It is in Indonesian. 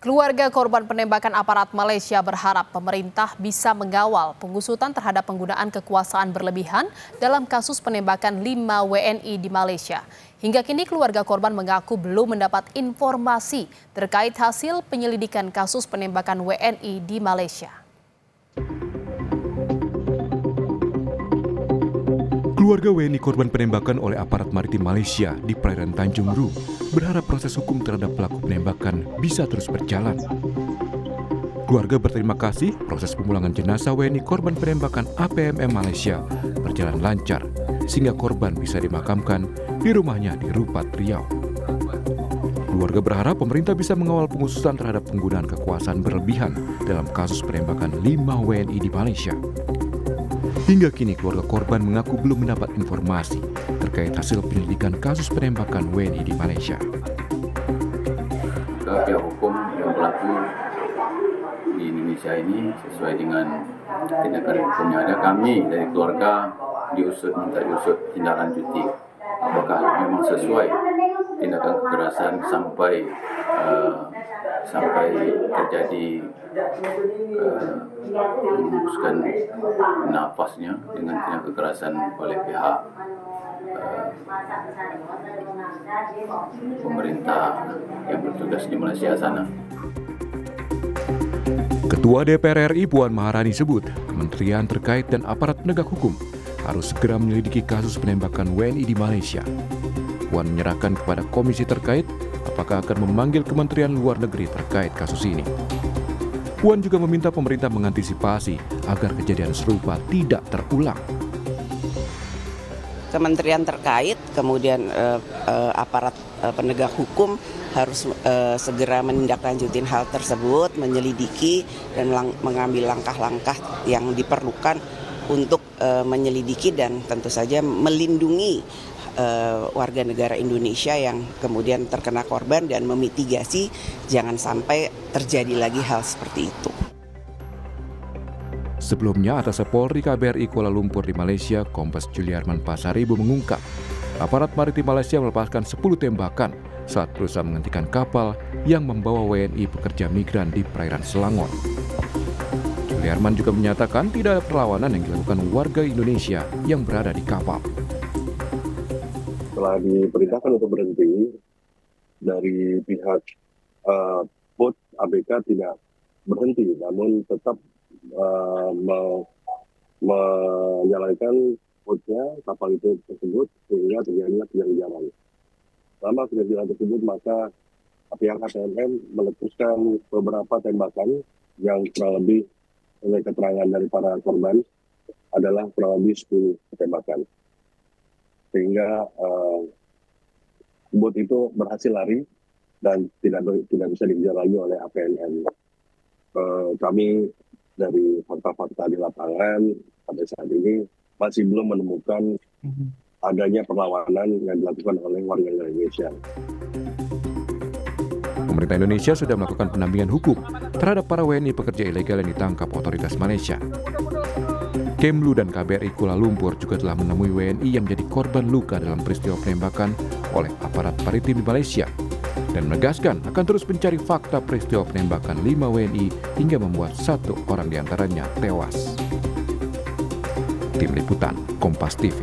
Keluarga korban penembakan aparat Malaysia berharap pemerintah bisa mengawal pengusutan terhadap penggunaan kekuasaan berlebihan dalam kasus penembakan 5 WNI di Malaysia. Hingga kini keluarga korban mengaku belum mendapat informasi terkait hasil penyelidikan kasus penembakan WNI di Malaysia. Keluarga WNI korban penembakan oleh aparat maritim Malaysia di perairan Tanjung Ru berharap proses hukum terhadap pelaku penembakan bisa terus berjalan. Keluarga berterima kasih proses pemulangan jenazah WNI korban penembakan APMM Malaysia berjalan lancar sehingga korban bisa dimakamkan di rumahnya di Rupat, Riau. Keluarga berharap pemerintah bisa mengawal pengusutan terhadap penggunaan kekuasaan berlebihan dalam kasus penembakan 5 WNI di Malaysia. Hingga kini keluarga korban mengaku belum mendapat informasi terkait hasil penyelidikan kasus penembakan WNI di Malaysia. Pihak hukum yang berlaku di Indonesia ini sesuai dengan tindakan hukumnya ada, kami dari keluarga minta diusut tindak lanjuti apakah memang sesuai tindakan kekerasan sampai terjadi menghembuskan nafasnya dengan tindak kekerasan oleh pihak pemerintah yang bertugas di Malaysia sana. Ketua DPR RI Puan Maharani sebut kementerian terkait dan aparat penegak hukum harus segera menyelidiki kasus penembakan WNI di Malaysia. Puan menyerahkan kepada komisi terkait apakah akan memanggil Kementerian Luar Negeri terkait kasus ini. Puan juga meminta pemerintah mengantisipasi agar kejadian serupa tidak terulang. Kementerian terkait, kemudian aparat penegak hukum harus segera menindaklanjuti hal tersebut, menyelidiki dan mengambil langkah-langkah yang diperlukan untuk menyelidiki dan tentu saja melindungi warga negara Indonesia yang kemudian terkena korban dan memitigasi jangan sampai terjadi lagi hal seperti itu. Sebelumnya, Atas Polri KBRI Kuala Lumpur di Malaysia, Kombes Juliarman Pasaribu mengungkap, aparat maritim Malaysia melepaskan 10 tembakan saat berusaha menghentikan kapal yang membawa WNI pekerja migran di perairan Selangor. Juliarman juga menyatakan tidak ada perlawanan yang dilakukan warga Indonesia yang berada di kapal. Setelah diperintahkan untuk berhenti, dari pihak bot ABK tidak berhenti, namun tetap menyalakan botnya, kapal itu tersebut, sehingga terjadilah penjarahan. Selama penjarahan tersebut, maka pihak APMM meletuskan beberapa tembakan yang kurang lebih, oleh keterangan dari para korban, adalah kurang lebih 10 tembakan. Sehingga bot itu berhasil lari dan tidak bisa dikejar lagi oleh APMM. Kami dari fakta-fakta di lapangan pada saat ini masih belum menemukan adanya perlawanan yang dilakukan oleh warga Indonesia. Pemerintah Indonesia sudah melakukan pendampingan hukum terhadap para WNI pekerja ilegal yang ditangkap otoritas Malaysia. Kemlu dan KBRI Kuala Lumpur juga telah menemui WNI yang menjadi korban luka dalam peristiwa penembakan oleh aparat maritim di Malaysia dan menegaskan akan terus mencari fakta peristiwa penembakan 5 WNI hingga membuat 1 orang diantaranya tewas. Tim Liputan Kompas TV.